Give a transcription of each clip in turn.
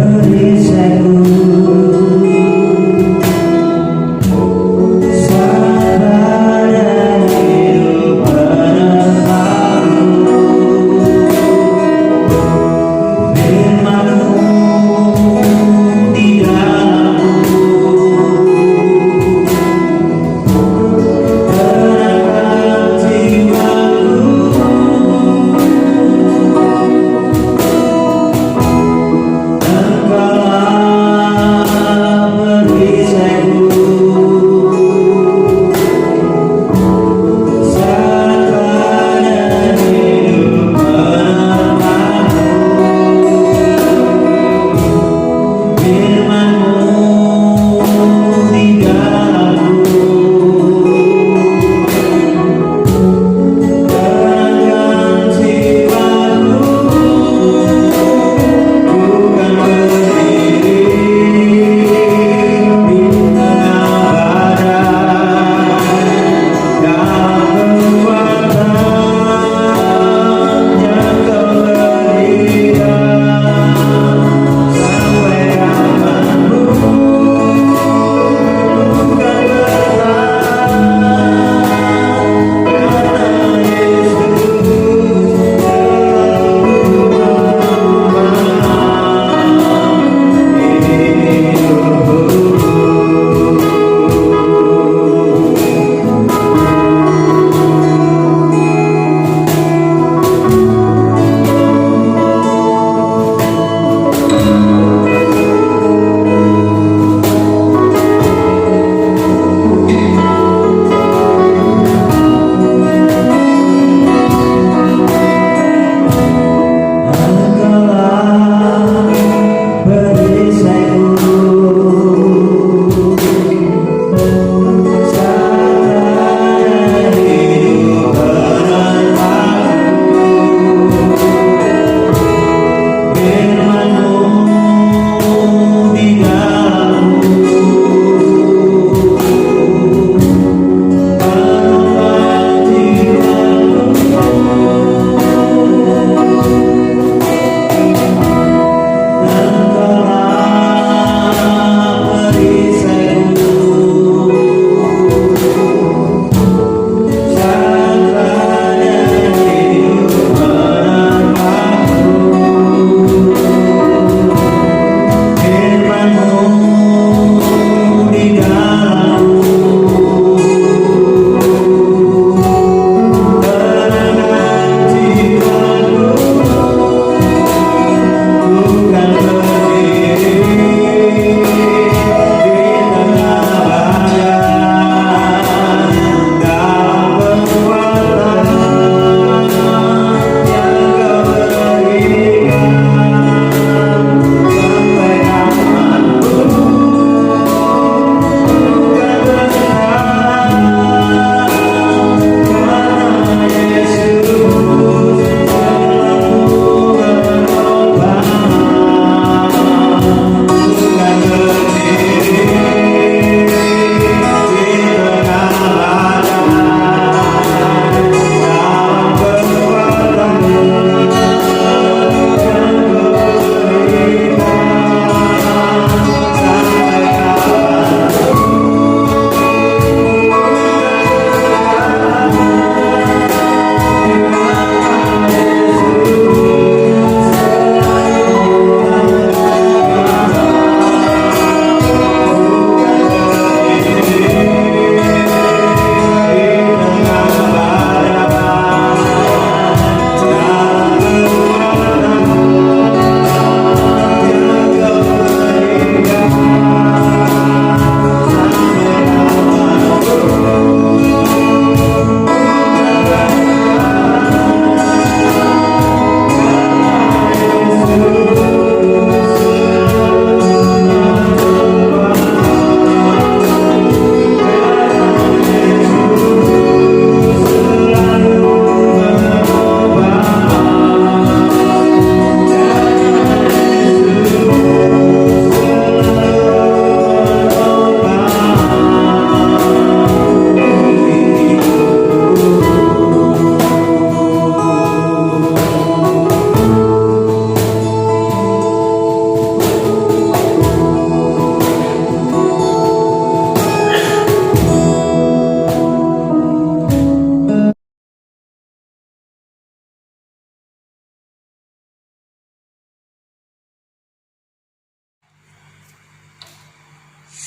Beri saya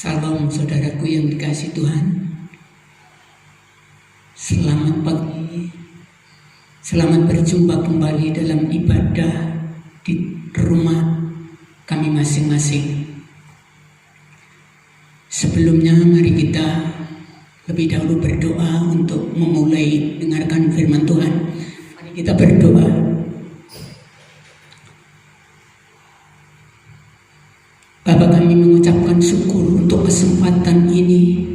Salam saudaraku yang dikasihi Tuhan. Selamat pagi. Selamat berjumpa kembali dalam ibadah di rumah kami masing-masing. Sebelumnya mari kita lebih dahulu berdoa untuk memulai dengarkan firman Tuhan. Mari kita berdoa. Bapa, kami mengucapkan syukur untuk kesempatan ini.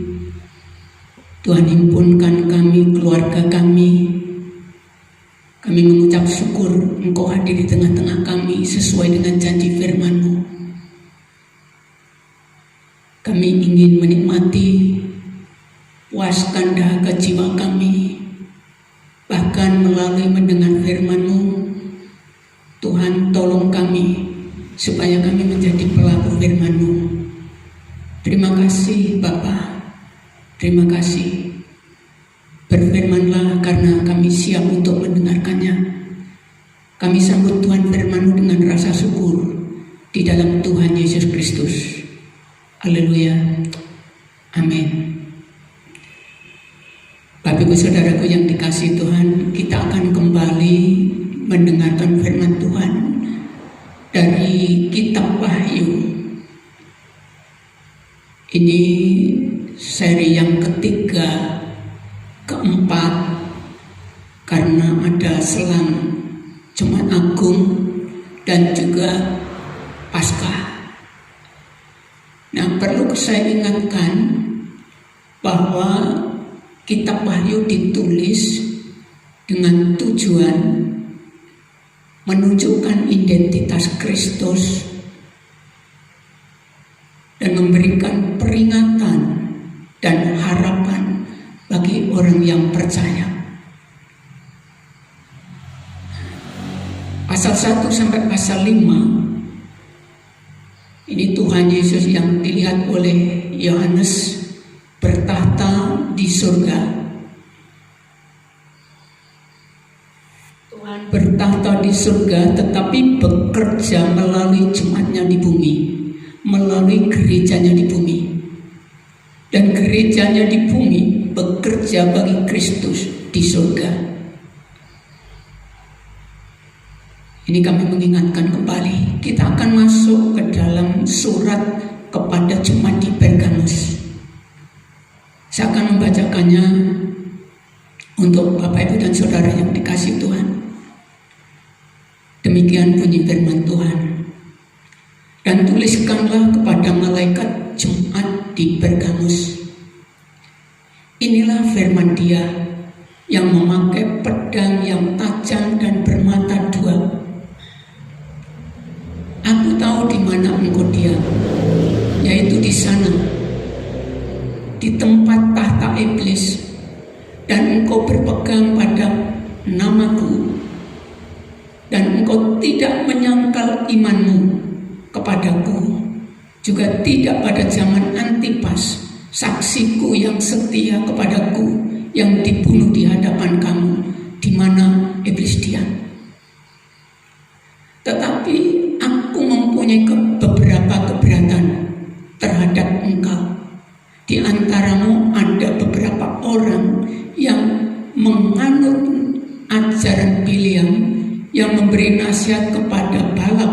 Tuhan, himpunkan kami, keluarga kami. Kami mengucap syukur Engkau hadir di tengah-tengah kami sesuai dengan janji firman-Mu. Kami ingin menikmati, puaskan dahaga jiwa kami, bahkan melalui mendengar firman-Mu. Tuhan, tolong kami supaya kami menjadi pelaku firman-Mu. Terima kasih Bapa, terima kasih. Berfirmanlah karena kami siap untuk mendengarkannya. Kami sambut Tuhan firman-Mu dengan rasa syukur di dalam Tuhan Yesus Kristus. Haleluya, amin. Bapak Ibu Saudaraku yang dikasihi Tuhan, kita akan kembali mendengarkan firman Tuhan dari kitab Wahyu. Ini seri yang ketiga, keempat, karena ada selang Jumat Agung dan juga Paskah. Nah, perlu saya ingatkan bahwa kitab Wahyu ditulis dengan tujuan menunjukkan identitas Kristus dan memberikan peringatan dan harapan bagi orang yang percaya. Pasal 1 sampai pasal 5 ini Tuhan Yesus yang dilihat oleh Yohanes bertahta di surga. Bertahta di surga, tetapi bekerja melalui jemaatnya di bumi, melalui gerejanya di bumi. Dan gerejanya di bumi bekerja bagi Kristus di surga. Ini kami mengingatkan kembali, kita akan masuk ke dalam surat kepada jemaat di Pergamus. Saya akan membacakannya untuk Bapak Ibu dan Saudara yang dikasihi Tuhan. Demikian bunyi firman Tuhan. Dan tuliskanlah kepada malaikat Jemaat di Pergamus. Inilah firman Dia yang memakai pedang yang tajam dan bermata dua. Aku tahu di mana engkau diam, yaitu di sana, di tempat tahta iblis, dan engkau berpegang pada namaku, dan engkau tidak menyangkal imanmu kepadaku, juga tidak pada zaman Antipas, saksiku yang setia kepadaku, yang dibunuh di hadapan kamu, di mana iblis diam. Tetapi aku mempunyai beberapa keberatan terhadap engkau. Di antaramu ada beberapa orang yang menganut ajaran Biliam, yang memberi nasihat kepada Balak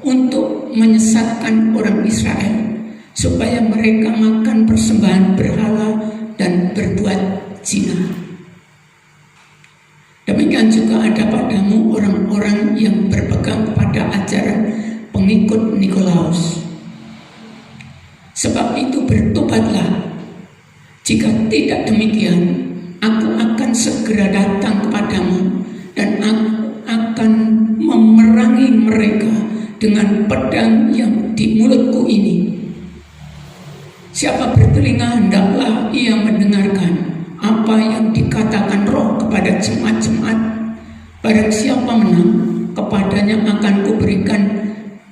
untuk menyesatkan orang Israel supaya mereka makan persembahan berhala dan berbuat zina. Demikian juga ada padamu orang-orang yang berpegang pada ajaran pengikut Nikolaus. Sebab itu bertobatlah. Jika tidak demikian, aku akan segera datang kepadamu dan aku akan memerangi mereka dengan pedang yang di mulutku ini. Siapa bertelinga, hendaklah ia mendengarkan apa yang dikatakan Roh kepada jemaat-jemaat. Barang siapa menang, kepadanya akan kuberikan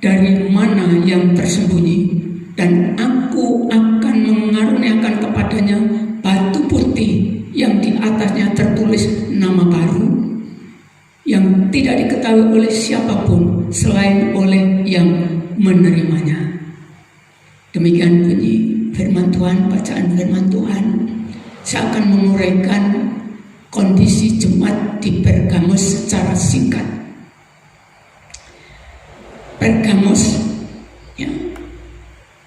dari mana yang tersembunyi, dan aku akan mengaruniakan kepadanya batu putih yang di atasnya tertulis nama baru, yang tidak diketahui oleh siapapun selain oleh yang menerimanya. Demikian bunyi firman Tuhan, bacaan firman Tuhan, saya akan menguraikan kondisi jemaat di Pergamus secara singkat. Pergamus, ya,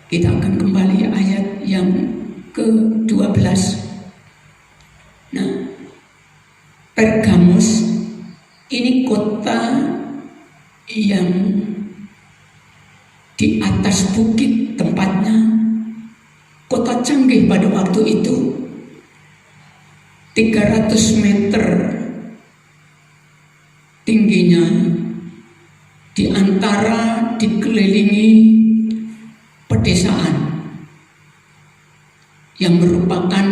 kita akan kembali ayat yang ke-12. Nah, Pergamus ini kota yang di atas bukit tempatnya, kota canggih pada waktu itu, 300 meter tingginya, di antara dikelilingi pedesaan yang merupakan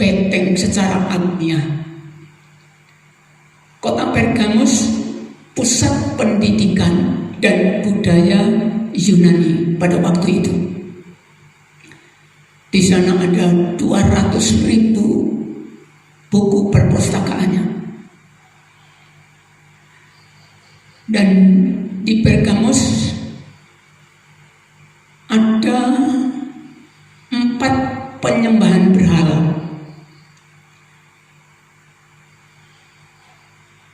benteng secara alamiah. Kota Pergamus pusat pendidikan dan budaya Yunani pada waktu itu. Di sana ada 200.000 buku perpustakaannya. Dan di Pergamus ada 4 penyembahan berhala.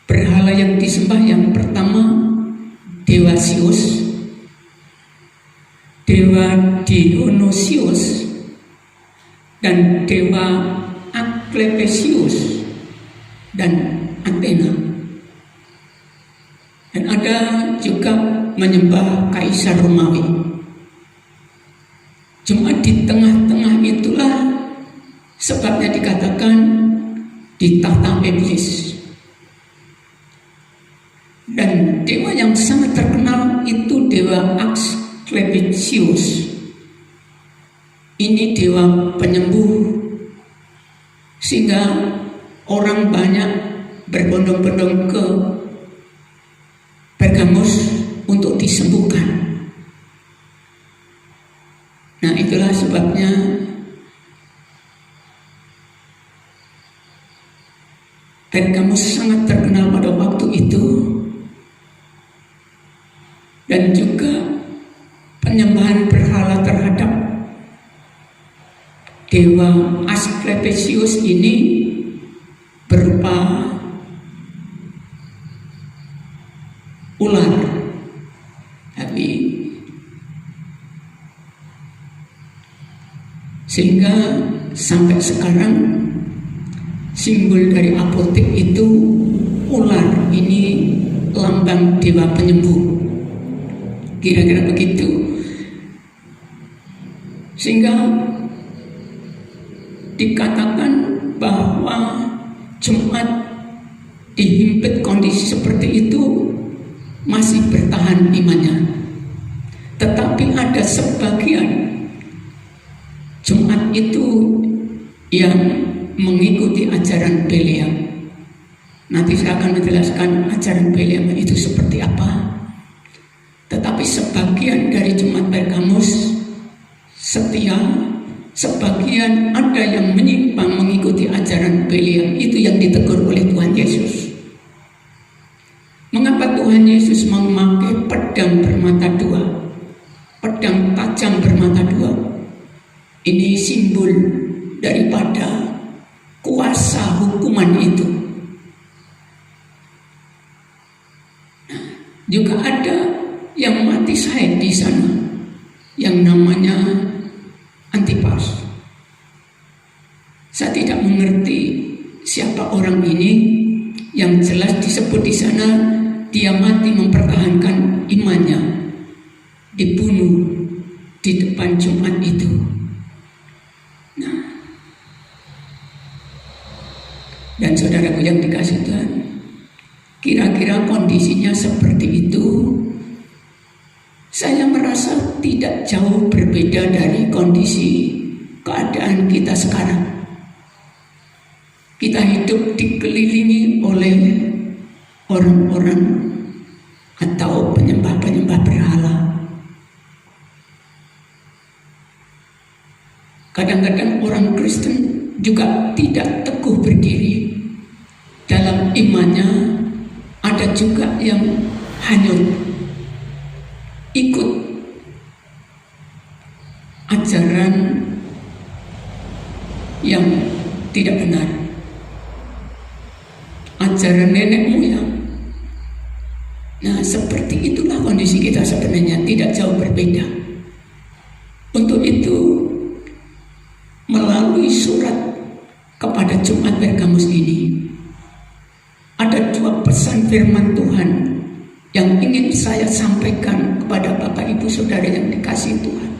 Berhala yang disembah yang pertama dewa Zeus, dewa Dionysius, dan dewa Asclepius dan Athena. Dan ada juga menyembah Kaisar Romawi. Cuma di tengah-tengah itulah sebabnya dikatakan di tahta iblis. Dan dewa yang sangat terkenal itu dewa Asclepius. Ini dewa penyembuh, sehingga orang banyak berbondong-bondong ke Pergamus untuk disembuhkan. Nah, itulah sebabnya Pergamus sangat terkenal pada waktu itu. Dan juga penyembahan berhala terhadap dewa Asclepius ini berupa ular. Tapi sehingga sampai sekarang simbol dari apotek itu ular, ini lambang dewa penyembuh. Kira-kira begitu. Sehingga dikatakan bahwa jemaat dihimpit kondisi seperti itu masih bertahan imannya. Tetapi ada sebagian jemaat itu yang mengikuti ajaran Belial. Nanti saya akan menjelaskan ajaran Belial itu seperti apa. Tetapi sebagian dari jemaat Pergamus setia, sebagian ada yang menyimpang mengikuti ajaran Belial. Itu yang ditegur oleh Tuhan Yesus. Mengapa Tuhan Yesus memakai pedang bermata dua, pedang tajam bermata dua? Ini simbol daripada kuasa hukuman itu. Nah, juga ada yang mati syahid di sana, yang namanya Antipas. Saya tidak mengerti siapa orang ini. Yang jelas disebut di sana dia mati mempertahankan imannya, dibunuh di depan Jumat itu. Nah, dan saudaraku yang dikasih Tuhan, kira-kira kondisinya seperti itu. Saya merasa tidak jauh berbeda dari kondisi keadaan kita sekarang. Kita hidup dikelilingi oleh orang-orang atau penyembah-penyembah berhala. Kadang-kadang orang Kristen juga tidak teguh berdiri dalam imannya. Ada juga yang hanyut ikut ajaran yang tidak benar, ajaran nenek moyang. Nah, seperti itulah kondisi kita sebenarnya, tidak jauh berbeda. Untuk itu, melalui surat kepada Jemaat Pergamus ini, ada 2 pesan firman Tuhan yang ingin saya sampaikan kepada Bapak Ibu Saudara yang dikasihi Tuhan.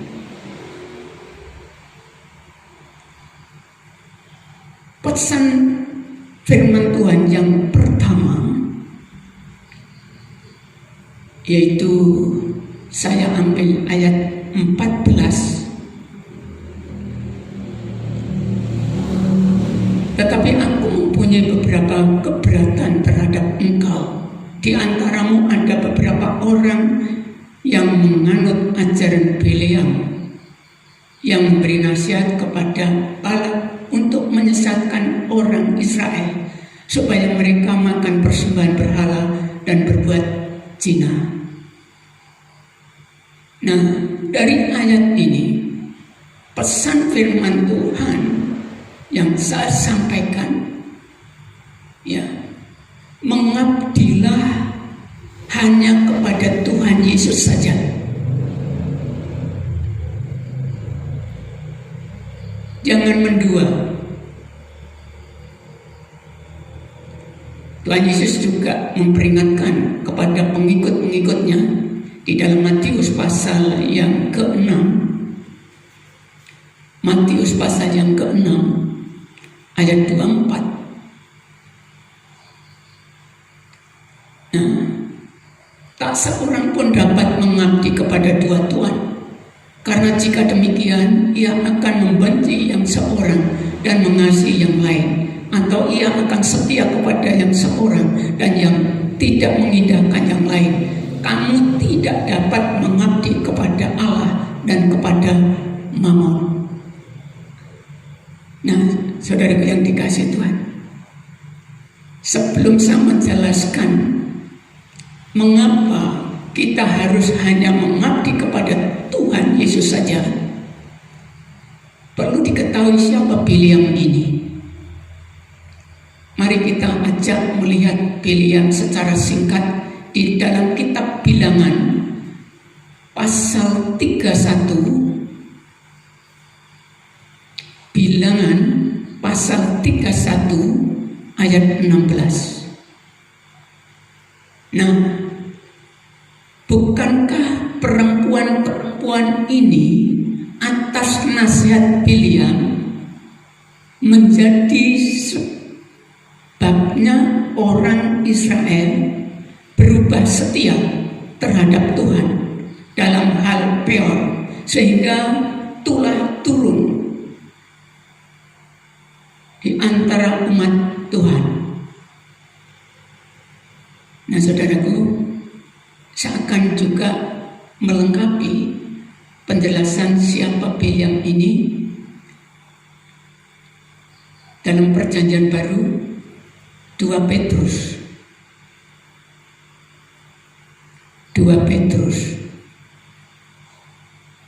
Pesan firman Tuhan yang pertama, yaitu saya ambil ayat 14. Tetapi aku mempunyai beberapa keberatan terhadap engkau. Di antaramu ada beberapa orang yang menganut ajaran Bileam, yang memberi nasihat kepada Balak untuk menyesatkan orang Israel supaya mereka makan persembahan berhala dan berbuat zina. Nah, dari ayat ini, pesan firman Tuhan yang saya sampaikan, ya, mengabdilah hanya kepada Tuhan Yesus saja. Jangan mendua. Tuhan Yesus juga memperingatkan kepada pengikut-pengikutnya di dalam Matius pasal yang ke-6. Matius pasal yang ke-6 ayat 24. Nah, tak seorang pun dapat mengabdi kepada 2 tuan, karena jika demikian ia akan membenci yang seorang dan mengasihi yang lain, atau ia akan setia kepada yang seorang dan yang tidak mengindahkan yang lain. Kamu tidak dapat mengabdi kepada Allah dan kepada Mammon. Nah, saudaraku yang dikasihi Tuhan, sebelum saya menjelaskan mengapa kita harus hanya mengabdi kepada Tuhan Yesus saja, perlu diketahui siapa Bileam ini. Mari kita ajak melihat Bileam secara singkat di dalam kitab Bilangan pasal 31. Bilangan pasal 31 ayat 16. Nah, bukankah perempuan-perempuan ini atas nasihat Bileam menjadi sebabnya orang Israel berubah setia terhadap Tuhan dalam hal Peor, sehingga tulah turun di antara umat Tuhan. Nah, saudaraku, saya akan juga melengkapi penjelasan siapa Bileam ini dalam Perjanjian Baru 2 Petrus 2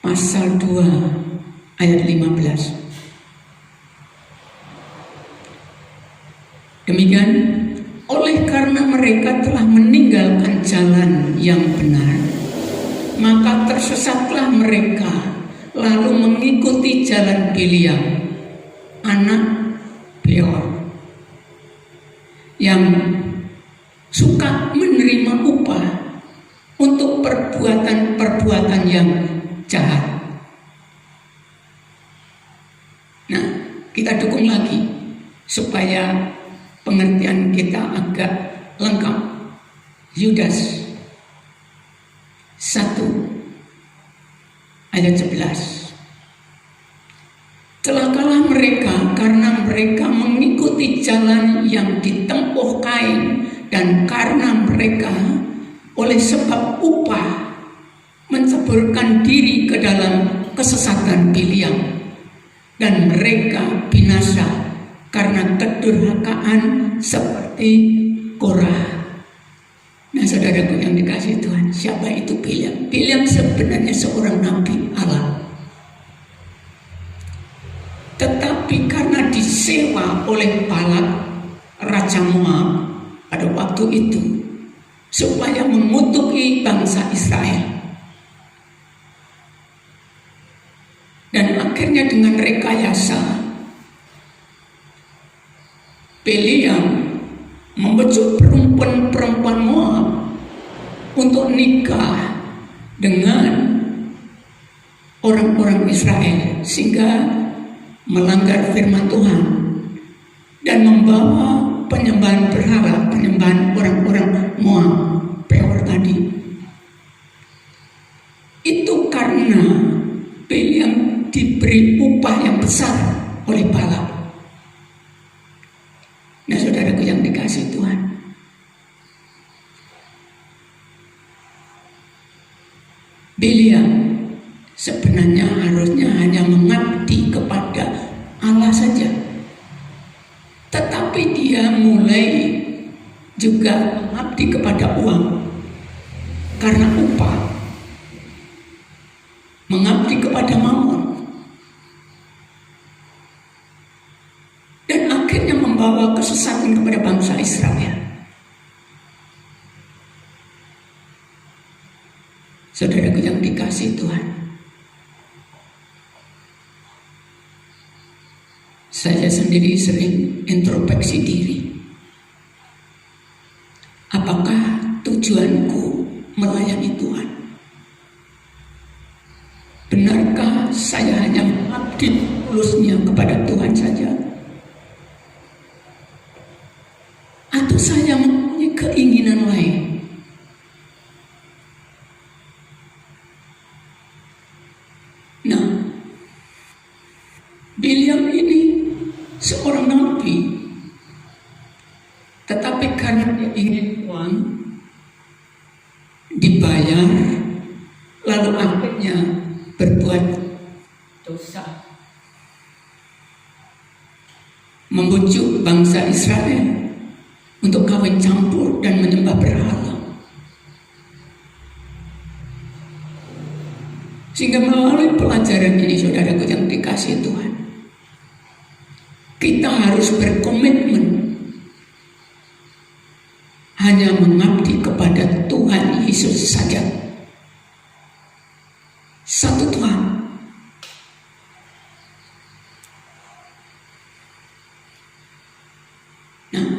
pasal 2 ayat 15. Demikian, oleh karena mereka telah meninggalkan jalan yang benar, maka tersesatlah mereka, lalu mengikuti jalan Bileam, anak Beor, yang suka menerima upah untuk perbuatan-perbuatan yang jahat. Nah, kita dukung lagi supaya pengertian kita agak lengkap. Yudas 1 ayat 11. Celakalah mereka karena mereka mengikuti jalan yang ditempuh Kain, dan karena mereka oleh sebab upah menceburkan diri ke dalam kesesatan Bileam, dan mereka binasa karena kedurhakaan seperti Korah. Nah, saudaraku yang dikasihi Tuhan, siapa itu Bileam? Bileam sebenarnya seorang nabi Allah, tetapi karena disewa oleh Balak, Raja Moab pada waktu itu, supaya mengutuki bangsa Israel. Dan akhirnya dengan rekayasa, Beliam membujuk perempuan-perempuan Moab untuk nikah dengan orang-orang Israel, sehingga melanggar firman Tuhan dan membawa penyembahan berhala, penyembahan orang-orang Moab, Peor tadi. Itu karena Beliam diberi upah yang besar oleh Balak. Nah, saudaraku yang dikasihi Tuhan, Beliam sebenarnya harusnya hanya mengabdi kepada Allah saja, tetapi dia mulai juga mengabdi kepada uang karena upah, mengabdi kepada Mammon, dan akhirnya membawa kesesatan kepada bangsa Israel. Saudaraku yang dikasihi Tuhan, saya sendiri sering introspeksi diri. Apakah tujuanku melayani Tuhan? Benarkah saya hanya mengabdi tulusnya kepada Tuhan saja? Atau saya mempunyai keinginan lain? Nah, Beliam ini seorang nabi, tetapi karena dia ingin uang, dibayar, lalu akhirnya berbuat dosa, membujuk bangsa Israel untuk kawin campur dan menyembah berhala. Sehingga melalui pelajaran ini, saudaraku yang dikasihi Tuhan, kita harus berkomitmen hanya mengabdi kepada Tuhan Yesus saja. Satu Tuhan. Nah,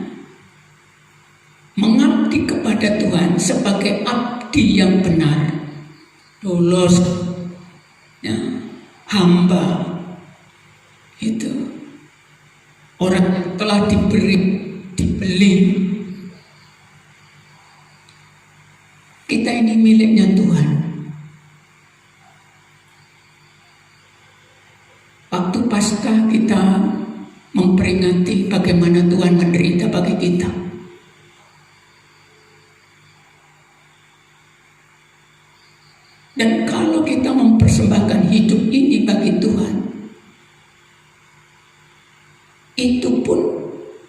mengabdi kepada Tuhan sebagai abdi yang benar, dolos, ya, hamba, itu orang yang telah dibeli. Kita ini miliknya Tuhan. Waktu Paskah kita memperingati bagaimana Tuhan menderita bagi kita. Dan kalau kita mempersembahkan hidup ini bagi Tuhan, itu pun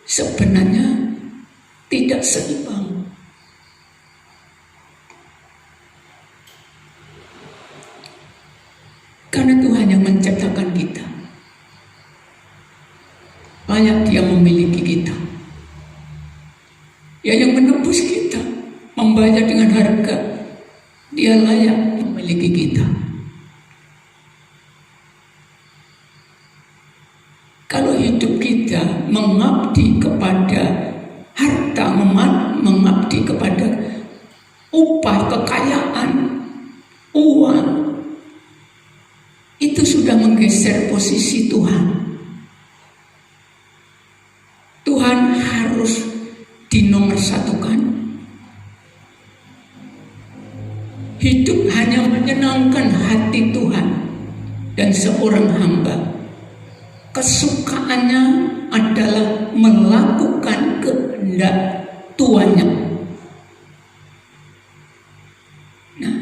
sebenarnya tidak seimbang. Karena Tuhan yang menciptakan kita, layak Dia memiliki kita. Ya, yang menebus kita, membayar dengan harga, Dia layak memiliki kita. Kalau hidup kita mengabdi kepada harta, mengabdi kepada upah, kekayaan, uang, itu sudah menggeser posisi Tuhan. Tuhan harus dinomorsatukan. Hidup hanya menyenangkan hati Tuhan, dan seorang hamba kesukaannya adalah melakukan kehendak Tuannya. Nah,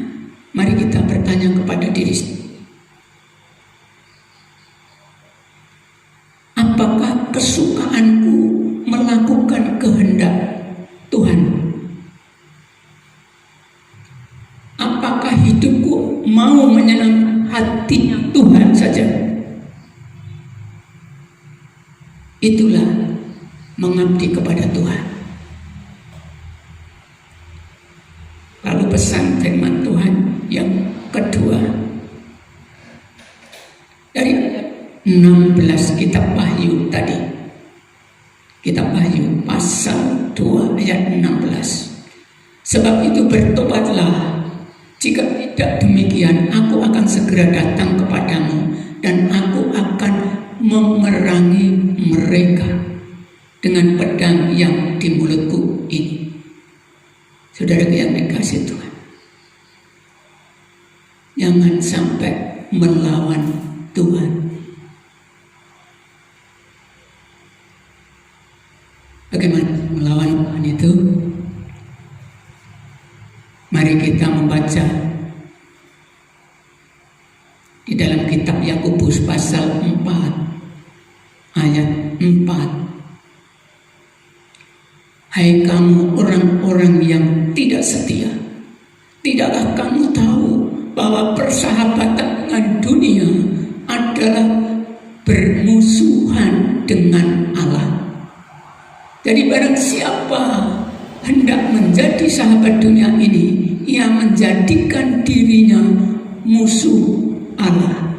mari kita bertanya kepada diri sendiri. Apakah kesukaanku melakukan kehendak Tuhan? Apakah hidupku mau menyenangkan hatinya Tuhan saja? Itulah mengabdi kepada Tuhan. Lalu pesan firman Tuhan yang kedua dari ayat 16 kitab Wahyu tadi. Kitab Wahyu pasal 2 ayat 16. Sebab itu bertobatlah, jika tidak demikian aku akan segera datang kepadamu dan aku akan memerangi mereka dengan pedang yang di mulutku ini. Saudara yang dikasih Tuhan, jangan sampai melawan Tuhan. Bagaimana melawan Tuhan itu? Mari kita membaca di dalam kitab Yakobus pasal 4 ayat 4. Hai kamu orang-orang yang tidak setia, tidakkah kamu tahu bahwa persahabatan dengan dunia adalah bermusuhan dengan Allah? Jadi barang siapa hendak menjadi sahabat dunia ini, ia menjadikan dirinya musuh Allah.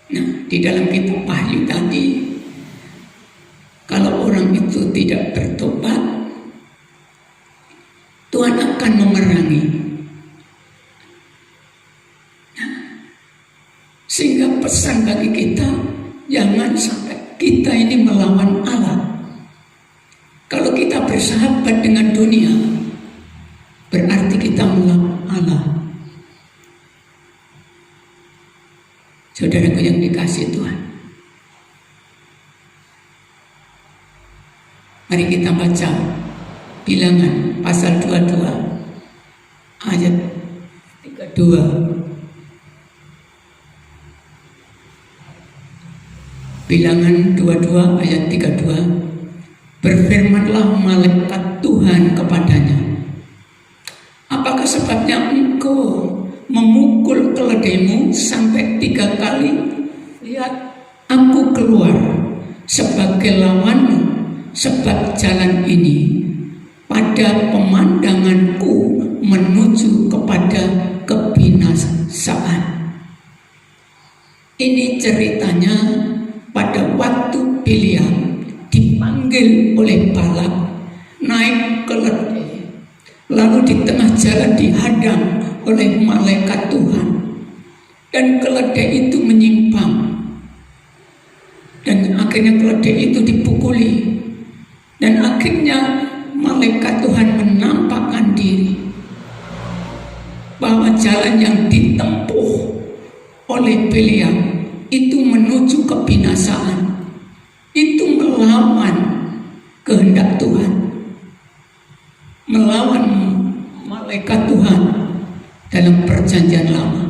Nah, di dalam kitab Wahyu tadi, kalau orang itu tidak bertobat, Tuhan akan memerangi. Nah, sehingga pesan bagi kita, jangan sampai kita ini melawan Allah. Kalau kita bersahabat dengan dunia, berarti kita melawan Allah. Saudaraku yang dikasihi Tuhan, mari kita baca Bilangan pasal 22 ayat 32. Bilangan 22 ayat 32. Berfirmanlah malaikat Tuhan kepadanya, apakah sebabnya engkau memukul keledaimu sampai 3 kali? Lihat, aku keluar sebagai lawanmu, sebab jalan ini pada pemandanganku menuju kepada kebinasaan. Ini ceritanya pada waktu Biliam dipanggil oleh Balak naik keledai, lalu di tengah jalan dihadang oleh malaikat Tuhan, dan keledai itu menyimpang, dan akhirnya keledai itu dipukuli, dan akhirnya malaikat Tuhan menampakkan diri bahwa jalan yang ditempuh oleh Biliam itu menuju kebinasaan. Itu melawan kehendak Tuhan, melawan malaikat Tuhan dalam perjanjian lama.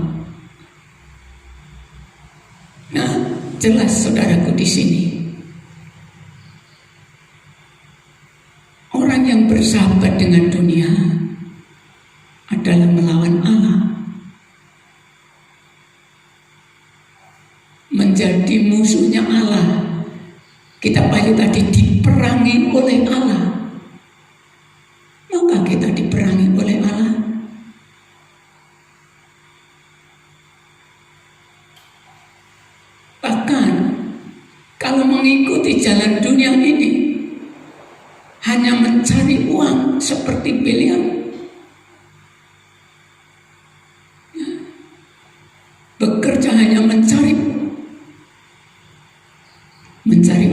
Nah, jelas saudaraku di sini, orang yang bersahabat dengan dunia adalah melawan Allah, menjadi musuhnya Allah. Kitab Wahyu tadi diperangi oleh Allah. Maukah kita diperangi oleh Allah? Bahkan kalau mengikuti jalan dunia ini, hanya mencari uang seperti Biliam, bekerja hanya mencari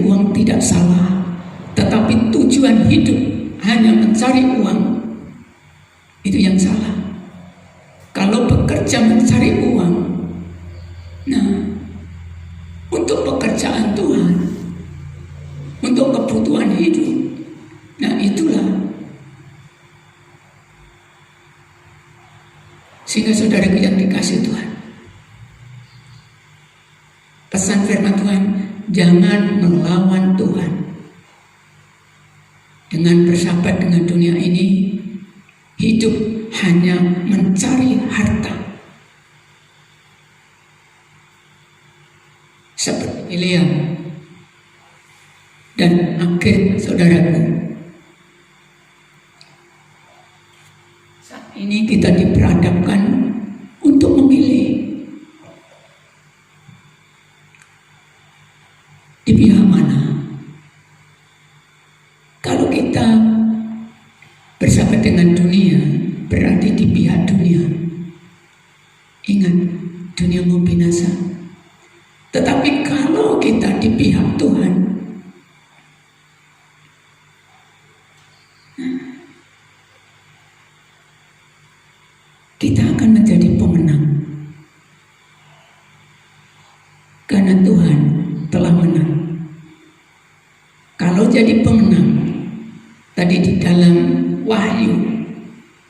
uang tidak salah, tetapi tujuan hidup hanya mencari uang, itu yang salah. Kalau bekerja mencari uang, nah, untuk pekerjaan Tuhan, untuk kebutuhan hidup, nah itulah. Sehingga saudaraku yang dikasihi Tuhan, pesan firman Tuhan, jangan melawan Tuhan. Dengan bersahabat dengan dunia ini, hidup hanya mencari harta. Galilea. Dan akhir, saudaraku, saat ini kita diperhadapkan untuk memilih di pihak mana. Kalau kita bersahabat dengan dunia, berarti di pihak dunia. Ingat, dunia mau binasa. Tetapi kalau kita di pihak Tuhan, kita akan menjadi pemenang. Karena Tuhan telah menang. Kalau jadi pemenang, tadi di dalam Wahyu,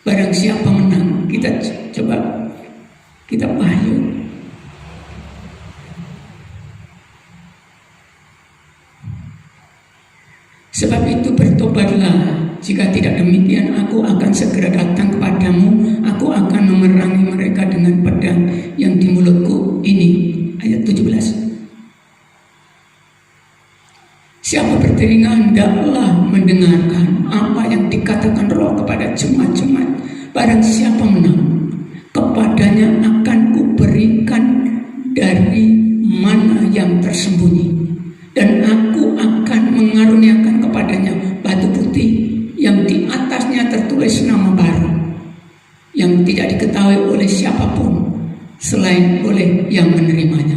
barang siapa menang, kita coba, kita Wahyu. Sebab itu bertobatlah, jika tidak demikian aku akan segera datang kepadamu, aku akan memerangi mereka dengan pedang yang di mulutku ini. Ayat 17. Siapa bertelinga hendaklah mendengarkan apa yang dikatakan Roh kepada jemaat-jemaat. Barang siapa menang, kepadanya akan kuberikan dari mana yang tersembunyi, dan aku akan mengaruniakan kepadanya batu putih yang di atasnya tertulis nama baru, yang tidak diketahui oleh siapapun selain oleh yang menerimanya.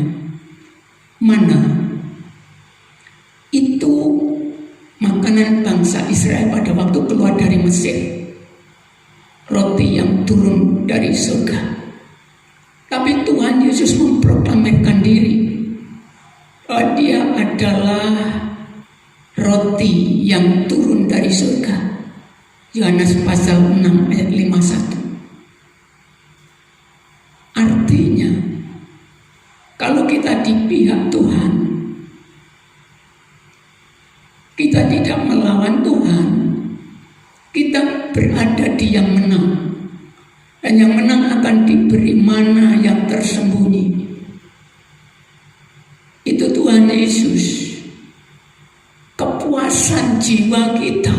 Mana? Itu makanan bangsa Israel pada waktu keluar dari Mesir. Roti yang turun dari surga. Tapi Tuhan Yesus memproklamirkan diri bahwa Dia adalah roti yang turun dari surga. Yohanes pasal 6 ayat 51. Artinya, kalau kita di pihak Tuhan, kita tidak melawan Tuhan, kita berada di yang menang. Dan yang menang akan diberi mana yang tersembunyi. Itu Tuhan Yesus. Kepuasan jiwa kita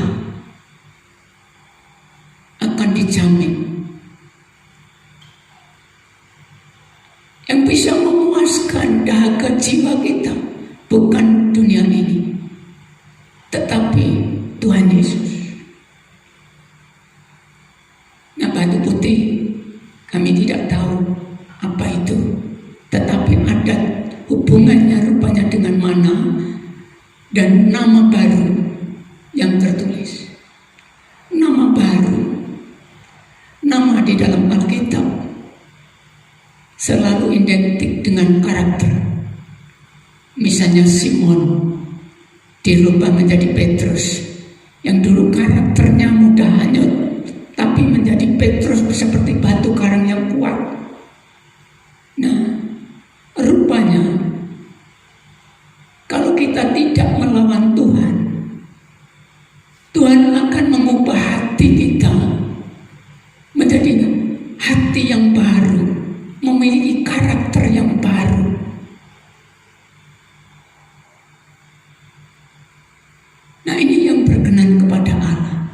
akan dijamin. Yang bisa memuaskan dahaga jiwa kita bukan dunia ini, tetapi Tuhan Yesus. Nah, batu putih kami tidak tahu apa itu, tetapi ada hubungannya rupanya dengan mana dan nama baru yang tertulis. Nama baru, nama di dalam Alkitab selalu identik dengan karakter. Misalnya Simon dirubah menjadi Petrus, yang dulu karakternya mudah hanyut, tapi menjadi Petrus seperti batu karang yang kuat. Nah, rupanya kalau kita tidak melawan Tuhan, Tuhan akan mengubah hati kita menjadi hati yang baru, memiliki karakter yang baru. Nah, ini yang berkenan kepada Allah.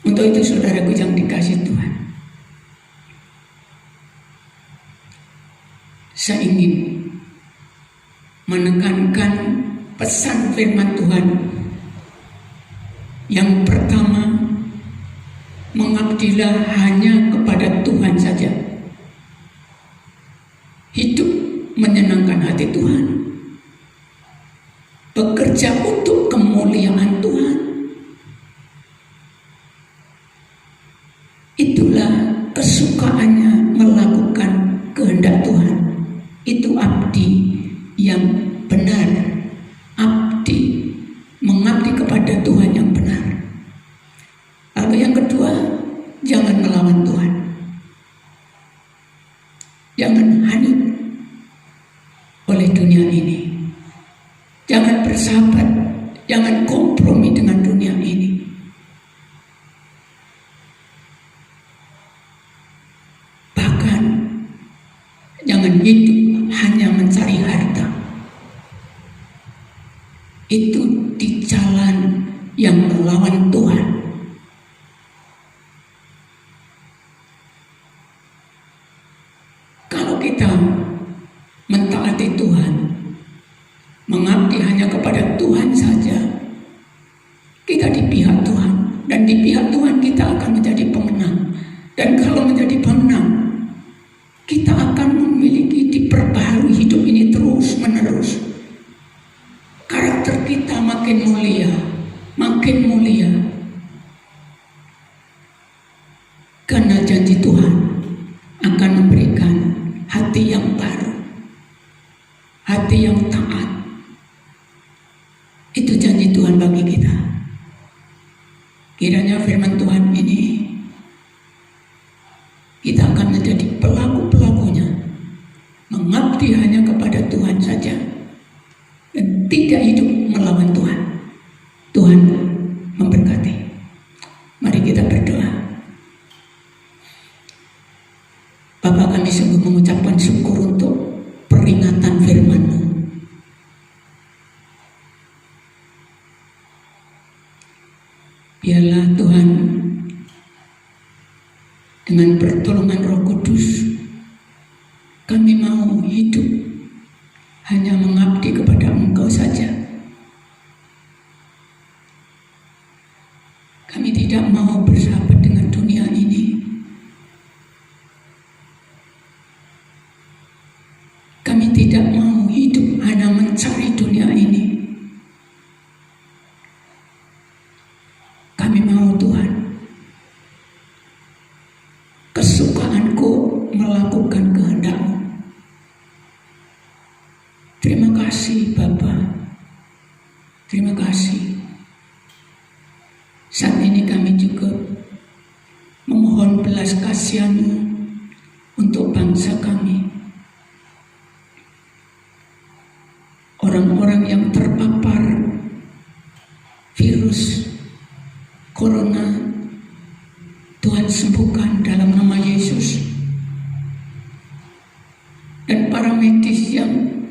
Untuk itu saudaraku yang dikasihi Tuhan, saya ingin menekankan pesan firman Tuhan. Yang pertama, mengabdilah hanya kepada Tuhan saja. Hidup menyenangkan hati Tuhan, bekerja untuk kemuliaan Tuhan. Itulah kesukaannya melakukan kehendak Tuhan. Itu abdi yang benar, abdi mengabdi kepada Tuhan yang benar. Lalu yang kedua, jangan melawan Tuhan, jangan hanyut oleh dunia ini, jangan bersahabat, jangan kompromi dengan dunia ini. Bahkan jangan hidup hanya mencari harta. itu di jalan yang melawan Tuhan. Kalau kita mentaati Tuhan, mengabdi hanya kepada Tuhan saja, kita di pihak Tuhan, dan di pihak Tuhan kita akan menjadi pemenang. Dan kalau menjadi pemenang, kita akan memiliki diperbaharui hidup ini terus menerus. Karakter kita makin mulia, makin mulia. Karena janji Tuhan akan memberikan hati yang baru, hati yang taat. Itu janji Tuhan bagi kita. Kiranya firman Tuhan ini kita akan menjadi pelaku-pelakunya, mengabdi hanya kepada Tuhan saja, dan tidak hidup melawan Tuhan. Tuhan memberkati. Mari kita berdoa. Bapa, kami sungguh mengucapkan syukur untuk peringatan firman-Mu. Biarlah Tuhan dengan pertolongan Roh Kudus, kami mau hidup hanya mengabdi kepada Engkau saja. Kami tidak mau bersahabat dengan dunia ini. Kami tidak mau hidup hanya mencari dunia ini. Kami mau Tuhan, kesukaanku melakukan kehendak-Mu. Terima kasih Bapa, terima kasih. Saat ini kami juga memohon belas kasihan-Mu untuk bangsa kami. Orang-orang yang terpapar virus Corona, Tuhan sembuhkan dalam nama Yesus. Dan para medis yang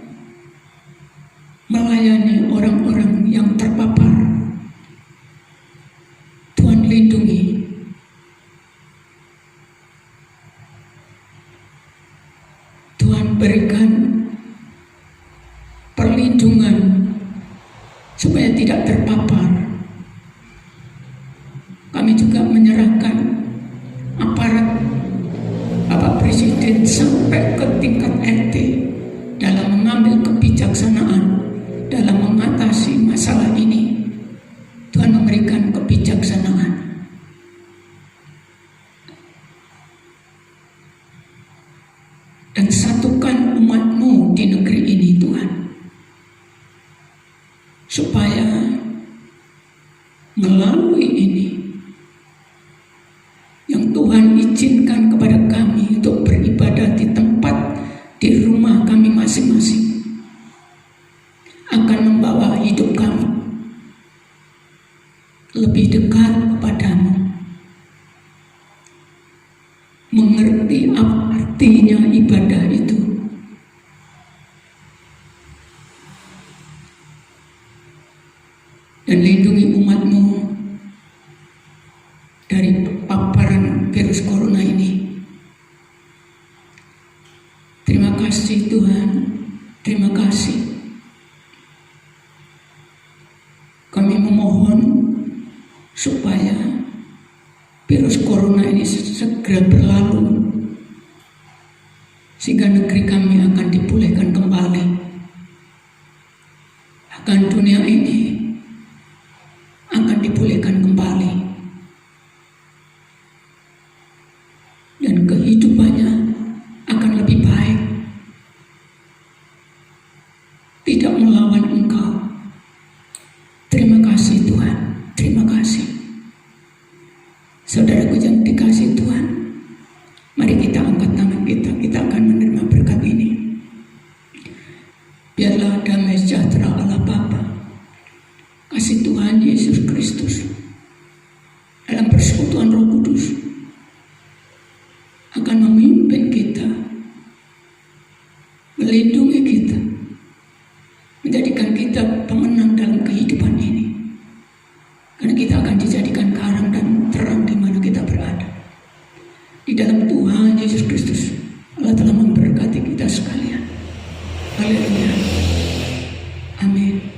melayani orang-orang yang terpapar, Tuhan lindungi. Tuhan berikan perlindungan supaya tidak terpapar. Kami juga menyerahkan aparat Bapak Presiden sampai ke tingkat RT dalam mengambil kebijaksanaan dalam mengatasi masalah ini. Tuhan memberikan kebijaksanaan. Dan satukan umat-Mu di negeri ini Tuhan, supaya melalui ini yang Tuhan izinkan kepada kami untuk beribadah di tempat, di rumah kami masing-masing, akan membawa hidup kami lebih dekat kepadamu, mengerti apa artinya ibadah itu, dan lindungi umat-Mu dari paparan virus corona ini. Terima kasih Tuhan, terima kasih. Kami memohon supaya virus corona ini segera berlalu, sehingga negeri kami akan dipulihkan kembali. Akan dunia ini akan dipulihkan kembali, dan kehidupannya akan lebih baik, tidak melawan Engkau. Terima kasih Tuhan, terima kasih. Saudaraku yang dikasihi Tuhan, mari kita angkat tangan kita akan menerima berkat ini. Biarlah damai sejahtera Allah Bapa, kasih Tuhan Yesus Kristus, dalam persekutuan Roh Kudus akan memimpin kita, melindungi kita, menjadikan kita pemenang dalam kehidupan dalam Tuhan Yesus Kristus. Allah telah memberkati kita sekalian. Haleluya. Amin.